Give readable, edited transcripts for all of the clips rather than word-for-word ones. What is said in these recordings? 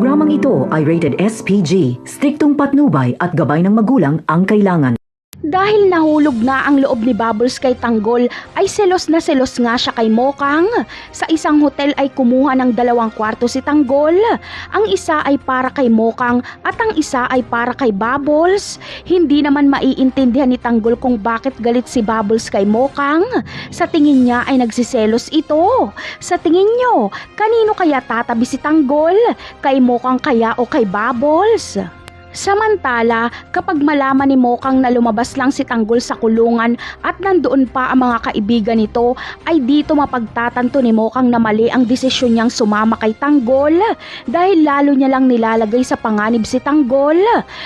Programang ito ay rated SPG, striktong patnubay at gabay ng magulang ang kailangan. Dahil nahulog na ang loob ni Bubbles kay Tanggol, ay selos na selos nga siya kay Mokang. Sa isang hotel ay kumuha ng 2 kwarto si Tanggol. Ang isa ay para kay Mokang at ang isa ay para kay Bubbles. Hindi naman maiintindihan ni Tanggol kung bakit galit si Bubbles kay Mokang. Sa tingin niya ay nagsiselos ito. Sa tingin niyo, kanino kaya tatabi si Tanggol? Kay Mokang kaya o kay Bubbles? Samantala, kapag malaman ni Mokang na lumabas lang si Tanggol sa kulungan at nandoon pa ang mga kaibigan nito, ay dito mapagtatanto ni Mokang na mali ang desisyon niyang sumama kay Tanggol dahil lalo niya lang nilalagay sa panganib si Tanggol.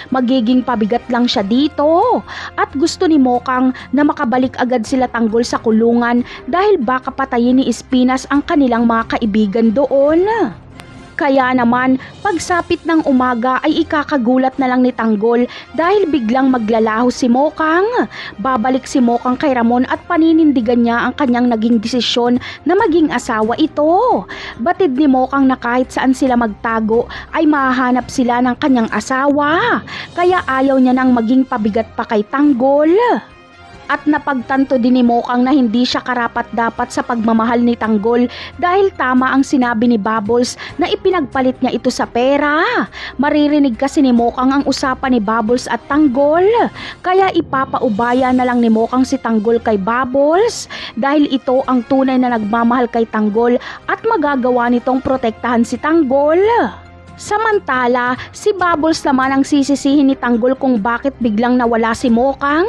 Magiging pabigat lang siya dito at gusto ni Mokang na makabalik agad sila Tanggol sa kulungan dahil baka patayin ni Espinas ang kanilang mga kaibigan doon. Kaya naman, pagsapit ng umaga ay ikakagulat na lang ni Tanggol dahil biglang maglalaho si Mokang. Babalik si Mokang kay Ramon at paninindigan niya ang kanyang naging desisyon na maging asawa ito. Batid ni Mokang na kahit saan sila magtago ay mahahanap sila ng kanyang asawa. Kaya ayaw niya nang maging pabigat pa kay Tanggol. At napagtanto din ni Mokang na hindi siya karapat-dapat sa pagmamahal ni Tanggol dahil tama ang sinabi ni Bubbles na ipinagpalit niya ito sa pera. Maririnig kasi ni Mokang ang usapan ni Bubbles at Tanggol. Kaya ipapaubaya na lang ni Mokang si Tanggol kay Bubbles dahil ito ang tunay na nagmamahal kay Tanggol at magagawa nitong protektahan si Tanggol. Samantala, si Bubbles naman ang sisisihin ni Tanggol kung bakit biglang nawala si Mokang.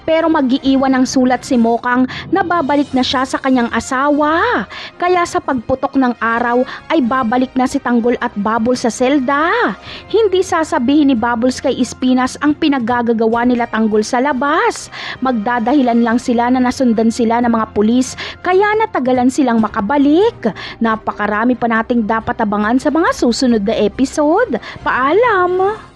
Pero mag-iiwan ng sulat si Mokang na babalik na siya sa kanyang asawa. Kaya sa pagputok ng araw ay babalik na si Tanggol at Bubbles sa selda. Hindi sasabihin ni Bubbles kay Espinas ang pinaggagawa nila Tanggol sa labas. Magdadahilan lang sila na nasundan sila ng mga pulis kaya natagalan silang makabalik. Napakarami pa nating dapat abangan sa mga susunod na episode. Paalam!